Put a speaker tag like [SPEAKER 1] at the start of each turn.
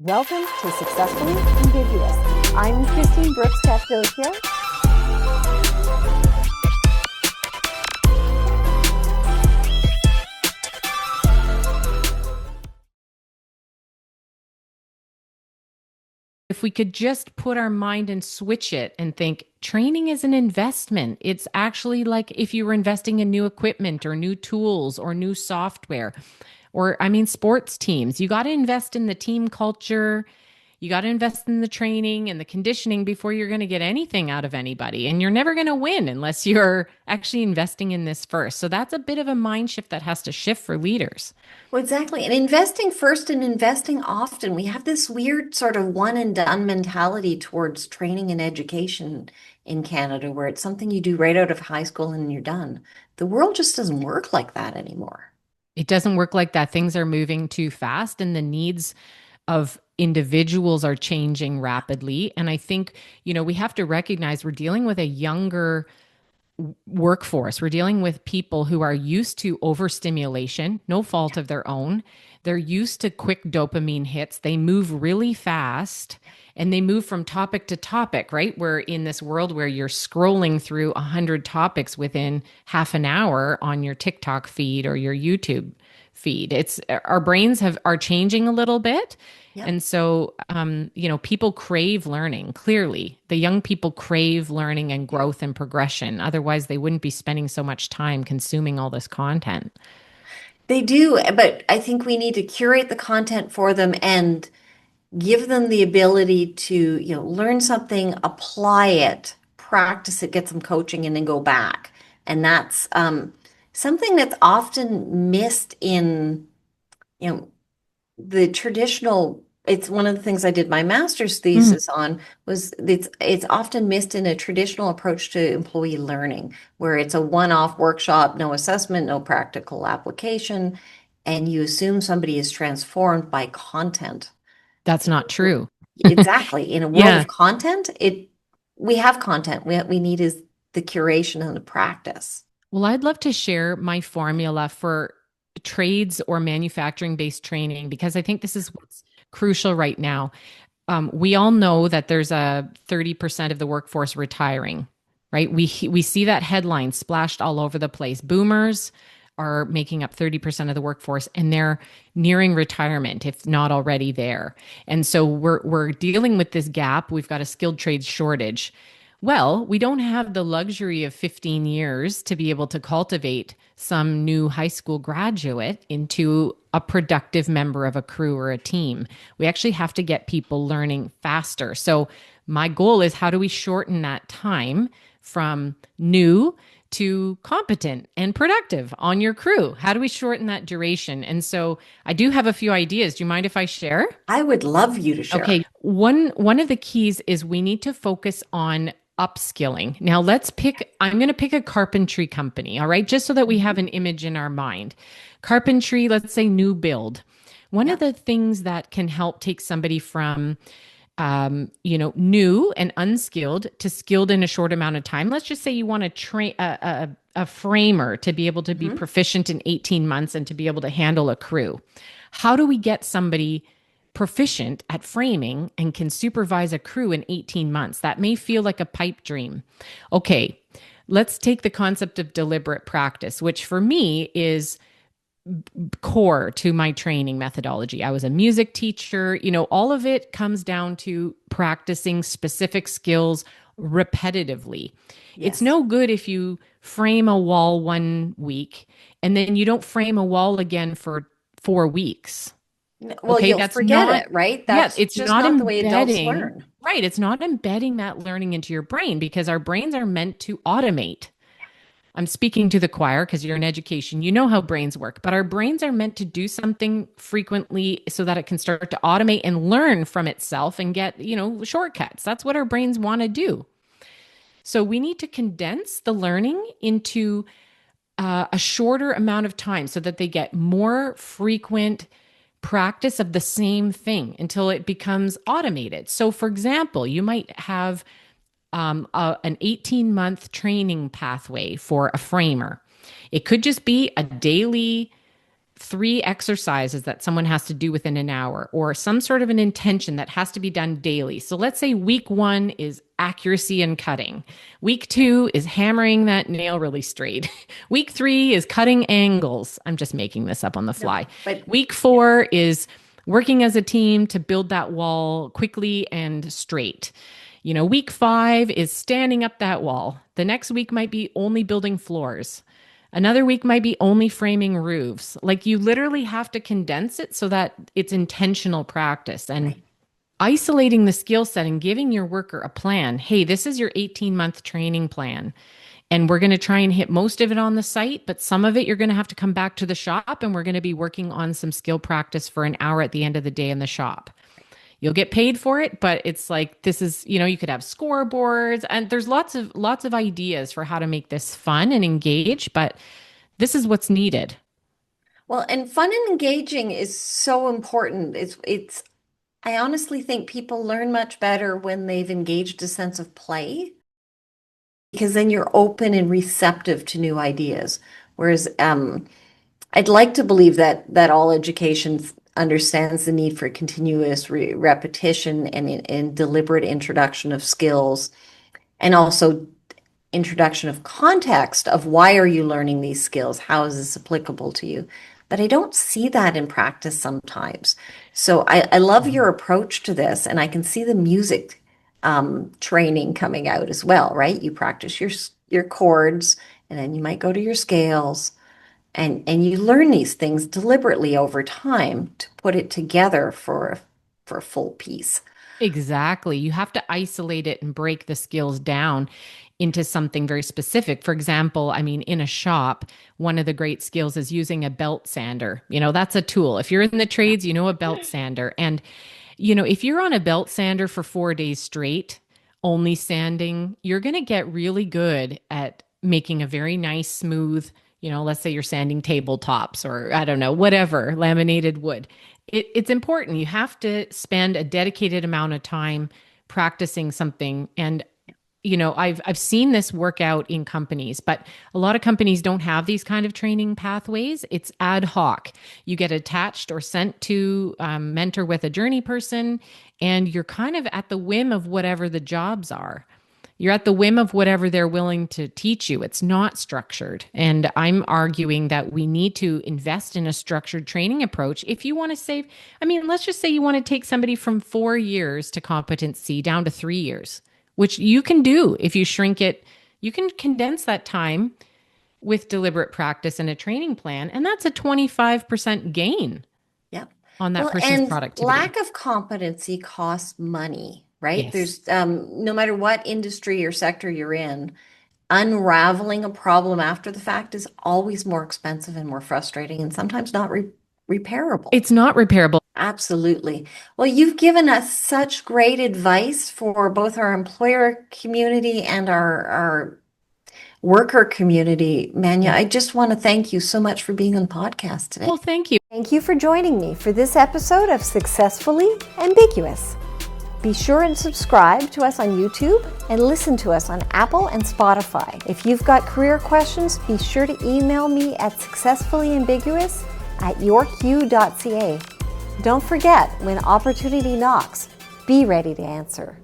[SPEAKER 1] Welcome to Successfully Ambiguous. I'm Christine Brooks Castillo.
[SPEAKER 2] If we could just put our mind and switch it and think training is an investment. It's actually like if you were investing in new equipment or new tools or new software, or I mean, sports teams, you got to invest in the team culture. You got to invest in the training and the conditioning before you're going to get anything out of anybody. And you're never going to win unless you're actually investing in this first. So that's a bit of a mind shift that has to shift for leaders.
[SPEAKER 3] Well, exactly. And investing first and investing often. We have this weird sort of one and done mentality towards training and education in Canada, where it's something you do right out of high school and you're done. The world just doesn't work like that anymore.
[SPEAKER 2] It doesn't work like that. Things are moving too fast and the needs of individuals are changing rapidly. And I think, we have to recognize we're dealing with a younger workforce. We're dealing with people who are used to overstimulation, no fault of their own. They're used to quick dopamine hits. They move really fast and they move from topic to topic, right? We're in this world where you're scrolling through 100 topics within half an hour on your TikTok feed or your YouTube feed. It's our brains are changing a little bit.
[SPEAKER 3] Yep.
[SPEAKER 2] And so, people crave learning. Clearly, the young people crave learning and growth and progression. Otherwise, they wouldn't be spending so much time consuming all this content.
[SPEAKER 3] They do, but I think we need to curate the content for them and give them the ability to, learn something, apply it, practice it, get some coaching, and then go back. And that's something that's often missed in, you know, the traditional. It's one of the things I did my master's
[SPEAKER 2] Mm,
[SPEAKER 3] thesis on was it's often missed in a traditional approach to employee learning, where it's a one-off workshop, no assessment, no practical application, and you assume somebody is transformed by content.
[SPEAKER 2] that's not true.
[SPEAKER 3] Exactly. In a world
[SPEAKER 2] Yeah.
[SPEAKER 3] of content, we have content. We need is the curation and the practice.
[SPEAKER 2] Well, I'd love to share my formula for trades or manufacturing based training because I think this is what's crucial right now. We all know that there's a 30% of the workforce retiring, right? We see that headline splashed all over the place. Boomers are making up 30% of the workforce and they're nearing retirement if not already there. And so we're dealing with this gap. We've got a skilled trades shortage. Well, we don't have the luxury of 15 years to be able to cultivate some new high school graduate into a productive member of a crew or a team. We actually have to get people learning faster. So, my goal is how do we shorten that time from new to competent and productive on your crew? How do we shorten that duration? And so, I do have a few ideas. Do you mind if I share?
[SPEAKER 3] I would love you to share.
[SPEAKER 2] Okay, one of the keys is we need to focus on upskilling. Now I'm going to pick a carpentry company, all right? Just so that we have
[SPEAKER 3] Mhm.
[SPEAKER 2] an image in our mind. Carpentry, let's say new build. One of
[SPEAKER 3] Yeah.
[SPEAKER 2] the things that can help take somebody from new and unskilled to skilled in a short amount of time. Let's just say you want to train a framer to be able to be
[SPEAKER 3] Mhm.
[SPEAKER 2] proficient in 18 months and to be able to handle a crew. How do we get somebody proficient at framing and can supervise a crew in 18 months? That may feel like a pipe dream. Okay, let's take the concept of deliberate practice, which for me is core to my training methodology. I was a music teacher. All of it comes down to practicing specific skills repetitively. It's
[SPEAKER 3] Yes.
[SPEAKER 2] no good if you frame a wall one week and then you don't frame a wall again for 4 weeks.
[SPEAKER 3] Well,
[SPEAKER 2] Okay,
[SPEAKER 3] you'll
[SPEAKER 2] that's
[SPEAKER 3] forget
[SPEAKER 2] not,
[SPEAKER 3] it, right?
[SPEAKER 2] yeah,
[SPEAKER 3] That's
[SPEAKER 2] it's
[SPEAKER 3] just
[SPEAKER 2] not
[SPEAKER 3] not the way adults
[SPEAKER 2] embedding,
[SPEAKER 3] learn.
[SPEAKER 2] right? It's not embedding that learning into your brain because our brains are meant to automate. I'm speaking to the choir because you're in education. You know how brains work, but our brains are meant to do something frequently so that it can start to automate and learn from itself and get, shortcuts. That's what our brains want to do. So we need to condense the learning into a shorter amount of time so that they get more frequent practice of the same thing until it becomes automated. So, for example, you might have an 18-month training pathway for a framer. It could just be a daily 3 exercises that someone has to do within an hour, or some sort of an intention that has to be done daily. So let's say week 1 is accuracy and cutting. Week 2 is hammering that nail really straight. Week 3 is cutting angles. I'm just making this up on the fly.
[SPEAKER 3] No, but
[SPEAKER 2] week 4 is working as a team to build that wall quickly and straight. Week 5 is standing up that wall. The next week might be only building floors. Another week might be only framing roofs. Like, you literally have to condense it so that it's intentional practice, and isolating the skill set and giving your worker a plan. Hey, this is your 18-month training plan. And we're going to try and hit most of it on the site, but some of it you're going to have to come back to the shop, and we're going to be working on some skill practice for an hour at the end of the day in the shop. You'll get paid for it, but it's like, this is, you could have scoreboards, and there's lots of ideas for how to make this fun and engage, but this is what's needed.
[SPEAKER 3] Well, and fun and engaging is so important. I honestly think people learn much better when they've engaged a sense of play, because then you're open and receptive to new ideas. Whereas I'd like to believe that all education understands the need for continuous repetition and deliberate introduction of skills, and also introduction of context of why are you learning these skills? How is this applicable to you? But I don't see that in practice sometimes. So I love your approach to this, and I can see the music training coming out as well, right? You practice your chords, and then you might go to your scales. And you learn these things deliberately over time to put it together for a full piece.
[SPEAKER 2] Exactly. You have to isolate it and break the skills down into something very specific. For example, in a shop, one of the great skills is using a belt sander. That's a tool. If you're in the trades, a belt sander. And, if you're on a belt sander for 4 days straight, only sanding, you're going to get really good at making a very nice, smooth, let's say you're sanding tabletops, or I don't know, whatever, laminated wood. It's important. You have to spend a dedicated amount of time practicing something. And, I've seen this work out in companies, but a lot of companies don't have these kind of training pathways. It's ad hoc. You get attached or sent to mentor with a journey person, and you're kind of at the whim of whatever the jobs are. You're at the whim of whatever they're willing to teach you. It's not structured. And I'm arguing that we need to invest in a structured training approach. If you want to save, let's just say you want to take somebody from 4 years to competency down to 3 years, which you can do if you shrink it. You can condense that time with deliberate practice and a training plan. And that's a 25% gain on that person's productivity.
[SPEAKER 3] Lack of competency costs money. Right?
[SPEAKER 2] Yes.
[SPEAKER 3] There's no matter what industry or sector you're in, unraveling a problem after the fact is always more expensive and more frustrating, and sometimes not repairable.
[SPEAKER 2] It's not repairable.
[SPEAKER 3] Absolutely. Well, you've given us such great advice for both our employer community and our worker community. Manja, I just want to thank you so much for being on the podcast today.
[SPEAKER 2] Well, thank you.
[SPEAKER 1] Thank you for joining me for this episode of Successfully Ambiguous. Be sure and subscribe to us on YouTube and listen to us on Apple and Spotify. If you've got career questions, be sure to email me at successfullyambiguous@yorku.ca. Don't forget, when opportunity knocks, be ready to answer.